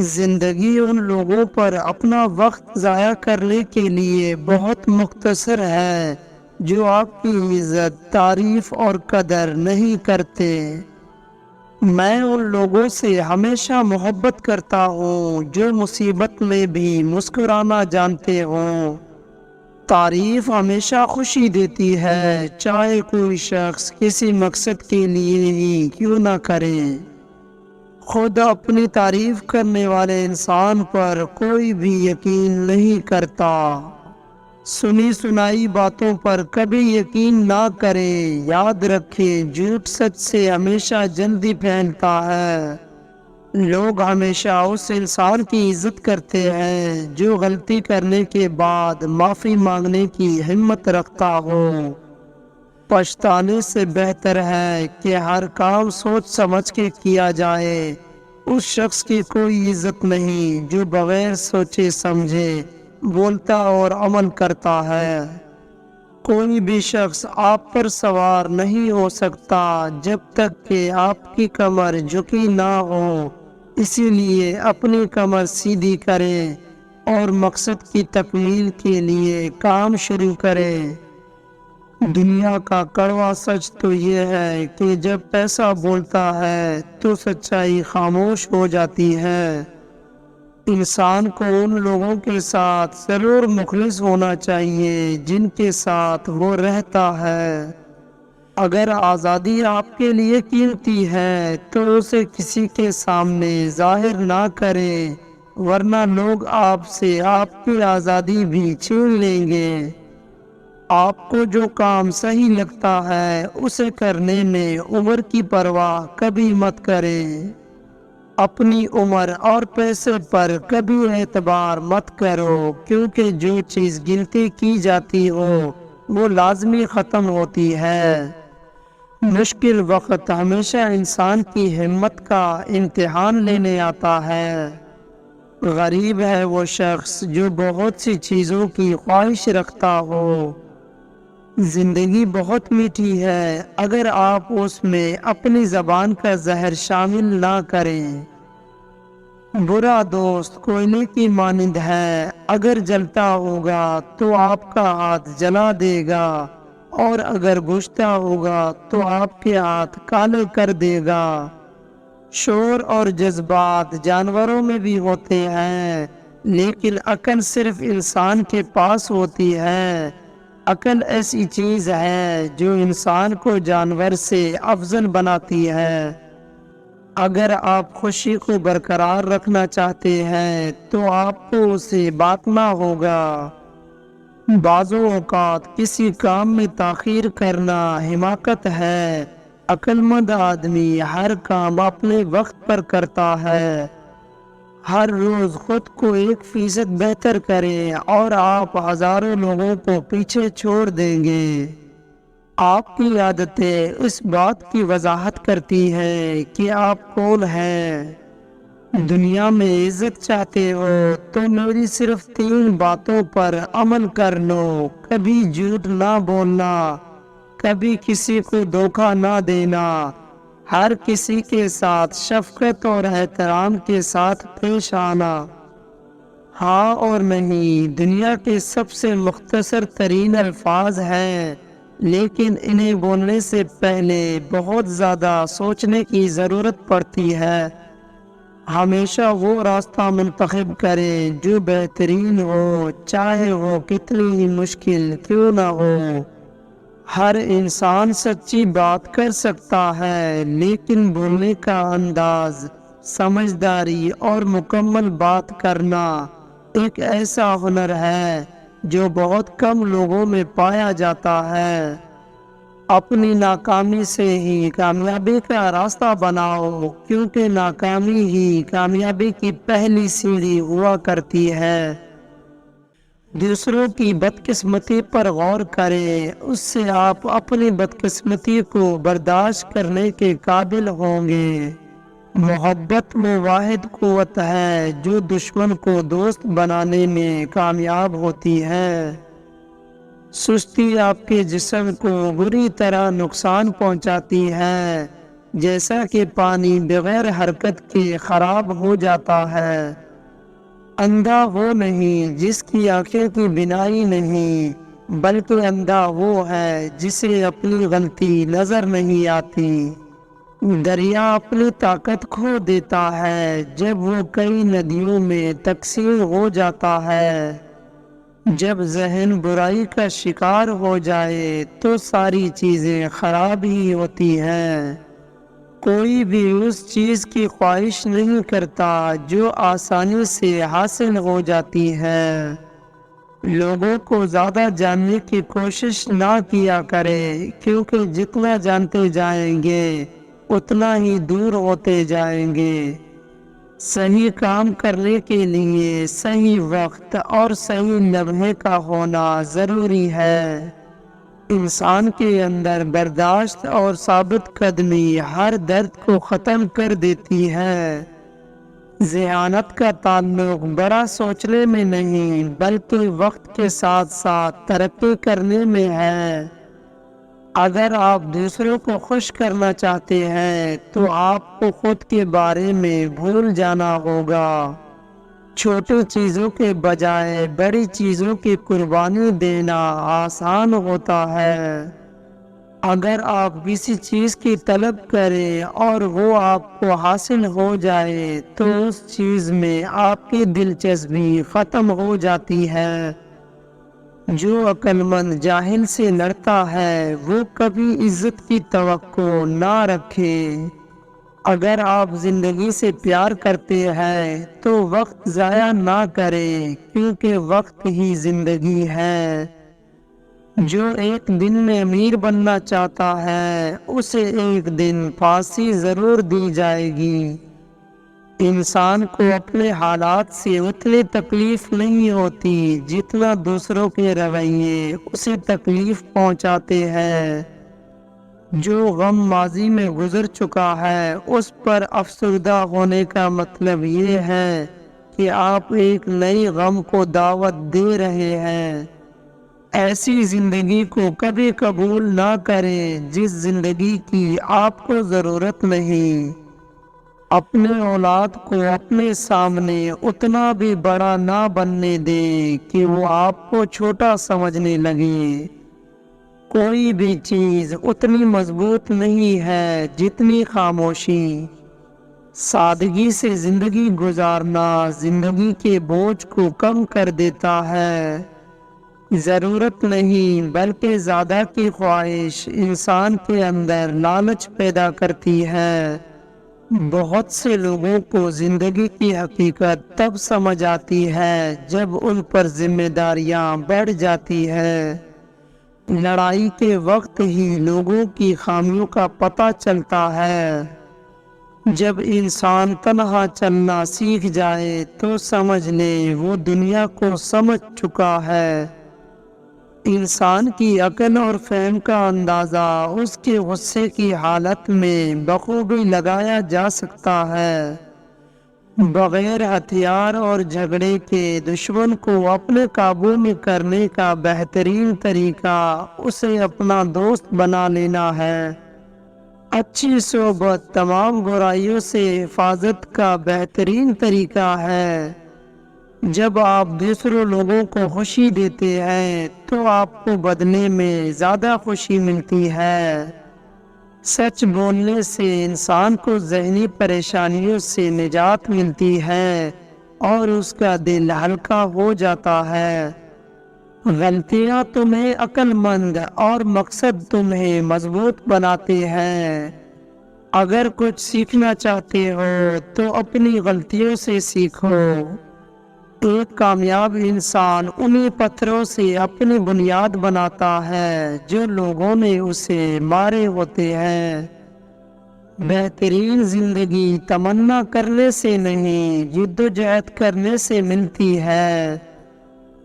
زندگی ان لوگوں پر اپنا وقت ضائع کرنے کے لیے بہت مختصر ہے جو آپ کی عزت، تعریف اور قدر نہیں کرتے۔ میں ان لوگوں سے ہمیشہ محبت کرتا ہوں جو مصیبت میں بھی مسکرانا جانتے ہوں۔ تعریف ہمیشہ خوشی دیتی ہے، چاہے کوئی شخص کسی مقصد کے لیے ہی کیوں نہ کرے۔ خود اپنی تعریف کرنے والے انسان پر کوئی بھی یقین نہیں کرتا۔ سنی سنائی باتوں پر کبھی یقین نہ کریں۔ یاد رکھیں، جھوٹ سچ سے ہمیشہ جلدی پھیلتا ہے۔ لوگ ہمیشہ اس انسان کی عزت کرتے ہیں جو غلطی کرنے کے بعد معافی مانگنے کی ہمت رکھتا ہو۔ پچھتانے سے بہتر ہے کہ ہر کام سوچ سمجھ کے کیا جائے۔ اس شخص کی کوئی عزت نہیں جو بغیر سوچے سمجھے بولتا اور عمل کرتا ہے۔ کوئی بھی شخص آپ پر سوار نہیں ہو سکتا جب تک کہ آپ کی کمر جھکی نہ ہو۔ اسی لیے اپنی کمر سیدھی کریں اور مقصد کی تکمیل کے لیے کام شروع کریں۔ دنیا کا کڑوا سچ تو یہ ہے کہ جب پیسہ بولتا ہے تو سچائی خاموش ہو جاتی ہے۔ انسان کو ان لوگوں کے ساتھ ضرور مخلص ہونا چاہیے جن کے ساتھ وہ رہتا ہے۔ اگر آزادی آپ کے لیے قیمتی ہے تو اسے کسی کے سامنے ظاہر نہ کریں، ورنہ لوگ آپ سے آپ کی آزادی بھی چھین لیں گے۔ آپ کو جو کام صحیح لگتا ہے اسے کرنے میں عمر کی پرواہ کبھی مت کریں۔ اپنی عمر اور پیسے پر کبھی اعتبار مت کرو، کیونکہ جو چیز گنتی کی جاتی ہو وہ لازمی ختم ہوتی ہے۔ مشکل وقت ہمیشہ انسان کی ہمت کا امتحان لینے آتا ہے۔ غریب ہے وہ شخص جو بہت سی چیزوں کی خواہش رکھتا ہو۔ زندگی بہت میٹھی ہے اگر آپ اس میں اپنی زبان کا زہر شامل نہ کریں۔ برا دوست کوئلے کی مانند ہے، اگر جلتا ہوگا تو آپ کا ہاتھ جلا دے گا، اور اگر بجھتا ہوگا تو آپ کے ہاتھ کالے کر دے گا۔ شور اور جذبات جانوروں میں بھی ہوتے ہیں، لیکن عقل صرف انسان کے پاس ہوتی ہے۔ عقل ایسی چیز ہے جو انسان کو جانور سے افضل بناتی ہے۔ اگر آپ خوشی کو برقرار رکھنا چاہتے ہیں تو آپ کو اسے بانٹنا ہوگا۔ بعض اوقات کسی کام میں تاخیر کرنا حماقت ہے۔ عقل مند آدمی ہر کام اپنے وقت پر کرتا ہے۔ ہر روز خود کو 1% بہتر کریں اور آپ ہزاروں لوگوں کو پیچھے چھوڑ دیں گے۔ آپ کی عادتیں اس بات کی وضاحت کرتی ہیں کہ آپ کون ہیں۔ دنیا میں عزت چاہتے ہو تو میری صرف 3 باتوں پر عمل کر لو۔ کبھی جھوٹ نہ بولنا، کبھی کسی کو دھوکہ نہ دینا، ہر کسی کے ساتھ شفقت اور احترام کے ساتھ پیش آنا۔ ہاں اور نہیں دنیا کے سب سے مختصر ترین الفاظ ہیں، لیکن انہیں بولنے سے پہلے بہت زیادہ سوچنے کی ضرورت پڑتی ہے۔ ہمیشہ وہ راستہ منتخب کریں جو بہترین ہو، چاہے وہ کتنی ہی مشکل کیوں نہ ہو۔ ہر انسان سچی بات کر سکتا ہے، لیکن بولنے کا انداز، سمجھداری اور مکمل بات کرنا ایک ایسا ہنر ہے جو بہت کم لوگوں میں پایا جاتا ہے۔ اپنی ناکامی سے ہی کامیابی کا راستہ بناؤ، کیونکہ ناکامی ہی کامیابی کی پہلی سیڑھی ہوا کرتی ہے۔ دوسروں کی بدقسمتی پر غور کریں، اس سے آپ اپنی بدقسمتی کو برداشت کرنے کے قابل ہوں گے۔ محبت میں واحد قوت ہے جو دشمن کو دوست بنانے میں کامیاب ہوتی ہے۔ سستی آپ کے جسم کو بری طرح نقصان پہنچاتی ہے، جیسا کہ پانی بغیر حرکت کے خراب ہو جاتا ہے۔ اندھا وہ نہیں جس کی آنکھیں کی بینائی نہیں، بلکہ اندھا وہ ہے جسے اپنی غلطی نظر نہیں آتی۔ دریا اپنی طاقت کھو دیتا ہے جب وہ کئی ندیوں میں تقسیم ہو جاتا ہے۔ جب ذہن برائی کا شکار ہو جائے تو ساری چیزیں خراب ہی ہوتی ہیں۔ کوئی بھی اس چیز کی خواہش نہیں کرتا جو آسانی سے حاصل ہو جاتی ہے۔ لوگوں کو زیادہ جاننے کی کوشش نہ کیا کرے، کیونکہ جتنا جانتے جائیں گے اتنا ہی دور ہوتے جائیں گے۔ صحیح کام کرنے کے لیے صحیح وقت اور صحیح لمحے کا ہونا ضروری ہے۔ انسان کے اندر برداشت اور ثابت قدمی ہر درد کو ختم کر دیتی ہے۔ ذہانت کا تعلق بڑا سوچنے میں نہیں بلکہ وقت کے ساتھ ساتھ ترقی کرنے میں ہے۔ اگر آپ دوسروں کو خوش کرنا چاہتے ہیں تو آپ کو خود کے بارے میں بھول جانا ہوگا۔ چھوٹی چیزوں کے بجائے بڑی چیزوں کی قربانی دینا آسان ہوتا ہے۔ اگر آپ کسی چیز کی طلب کریں اور وہ آپ کو حاصل ہو جائے تو اس چیز میں آپ کی دلچسپی ختم ہو جاتی ہے۔ جو عقل مند جاہل سے لڑتا ہے وہ کبھی عزت کی توقع نہ رکھے۔ اگر آپ زندگی سے پیار کرتے ہیں تو وقت ضائع نہ کریں، کیونکہ وقت ہی زندگی ہے۔ جو ایک دن میں امیر بننا چاہتا ہے اسے ایک دن پھانسی ضرور دی جائے گی۔ انسان کو اپنے حالات سے اتنی تکلیف نہیں ہوتی جتنا دوسروں کے رویے اسے تکلیف پہنچاتے ہیں۔ جو غم ماضی میں گزر چکا ہے اس پر افسردہ ہونے کا مطلب یہ ہے کہ آپ ایک نئی غم کو دعوت دے رہے ہیں۔ ایسی زندگی کو کبھی قبول نہ کریں جس زندگی کی آپ کو ضرورت نہیں۔ اپنے اولاد کو اپنے سامنے اتنا بھی بڑا نہ بننے دیں کہ وہ آپ کو چھوٹا سمجھنے لگے۔ کوئی بھی چیز اتنی مضبوط نہیں ہے جتنی خاموشی۔ سادگی سے زندگی گزارنا زندگی کے بوجھ کو کم کر دیتا ہے۔ ضرورت نہیں بلکہ زیادہ کی خواہش انسان کے اندر لالچ پیدا کرتی ہے۔ بہت سے لوگوں کو زندگی کی حقیقت تب سمجھ آتی ہے جب ان پر ذمہ داریاں بڑھ جاتی ہے۔ لڑائی کے وقت ہی لوگوں کی خامیوں کا پتہ چلتا ہے۔ جب انسان تنہا چلنا سیکھ جائے تو سمجھ لیں وہ دنیا کو سمجھ چکا ہے۔ انسان کی عقل اور فہم کا اندازہ اس کے غصے کی حالت میں بخوبی لگایا جا سکتا ہے۔ بغیر ہتھیار اور جھگڑے کے دشمن کو اپنے قابو میں کرنے کا بہترین طریقہ اسے اپنا دوست بنا لینا ہے۔ اچھی صحبت تمام برائیوں سے حفاظت کا بہترین طریقہ ہے۔ جب آپ دوسروں لوگوں کو خوشی دیتے ہیں تو آپ کو بدلے میں زیادہ خوشی ملتی ہے۔ سچ بولنے سے انسان کو ذہنی پریشانیوں سے نجات ملتی ہے اور اس کا دل ہلکا ہو جاتا ہے۔ غلطیاں تمہیں عقل مند اور مقصد تمہیں مضبوط بناتے ہیں۔ اگر کچھ سیکھنا چاہتے ہو تو اپنی غلطیوں سے سیکھو۔ ایک کامیاب انسان انہی پتھروں سے اپنی بنیاد بناتا ہے جو لوگوں نے اسے مارے ہوتے ہیں۔ بہترین زندگی تمنا کرنے سے نہیں جدوجہد کرنے سے ملتی ہے۔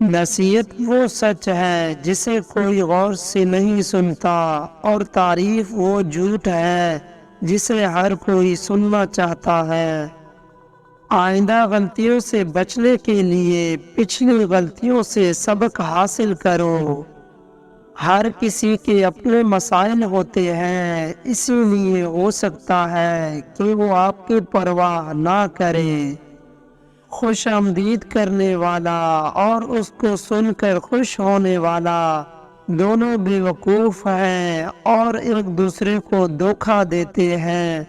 نصیحت وہ سچ ہے جسے کوئی غور سے نہیں سنتا، اور تعریف وہ جھوٹ ہے جسے ہر کوئی سننا چاہتا ہے۔ آئندہ غلطیوں سے بچنے کے لیے پچھلی غلطیوں سے سبق حاصل کرو۔ ہر کسی کے اپنے مسائل ہوتے ہیں، اسی لیے ہو سکتا ہے کہ وہ آپ کی پرواہ نہ کرے۔ خوش آمدید کرنے والا اور اس کو سن کر خوش ہونے والا دونوں بے وقوف ہیں اور ایک دوسرے کو دھوکہ دیتے ہیں۔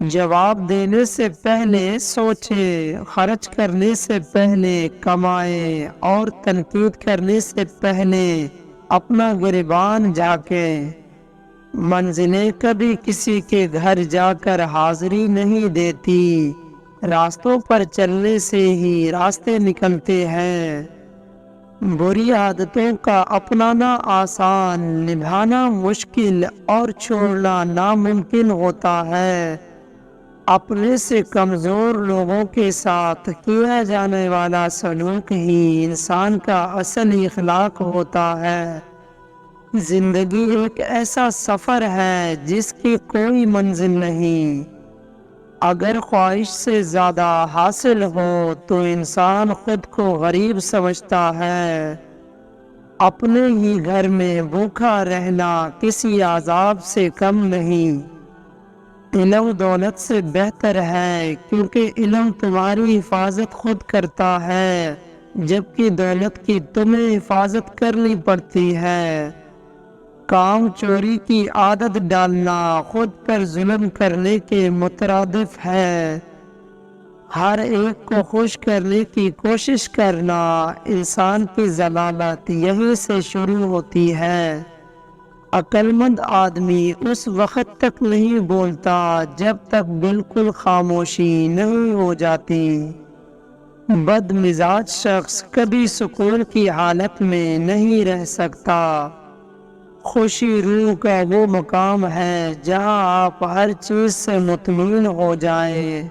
جواب دینے سے پہلے سوچیں، خرچ کرنے سے پہلے کمائیں اور تنقید کرنے سے پہلے اپنا گریبان جھانکیں۔ منزلیں کبھی کسی کے گھر جا کر حاضری نہیں دیتی، راستوں پر چلنے سے ہی راستے نکلتے ہیں۔ بری عادتوں کا اپنانا آسان، نبھانا مشکل اور چھوڑنا ناممکن ہوتا ہے۔ اپنے سے کمزور لوگوں کے ساتھ کیا جانے والا سلوک ہی انسان کا اصل اخلاق ہوتا ہے۔ زندگی ایک ایسا سفر ہے جس کی کوئی منزل نہیں۔ اگر خواہش سے زیادہ حاصل ہو تو انسان خود کو غریب سمجھتا ہے۔ اپنے ہی گھر میں بھوکا رہنا کسی عذاب سے کم نہیں۔ علم دولت سے بہتر ہے، کیونکہ علم تمہاری حفاظت خود کرتا ہے، جبکہ دولت کی تمہیں حفاظت کرنی پڑتی ہے۔ کام چوری کی عادت ڈالنا خود پر ظلم کرنے کے مترادف ہے۔ ہر ایک کو خوش کرنے کی کوشش کرنا، انسان کی ضلالت یہیں سے شروع ہوتی ہے۔ عقل مند آدمی اس وقت تک نہیں بولتا جب تک بالکل خاموشی نہیں ہو جاتی۔ بد مزاج شخص کبھی سکون کی حالت میں نہیں رہ سکتا۔ خوشی روح کا وہ مقام ہے جہاں آپ ہر چیز سے مطمئن ہو جائیں۔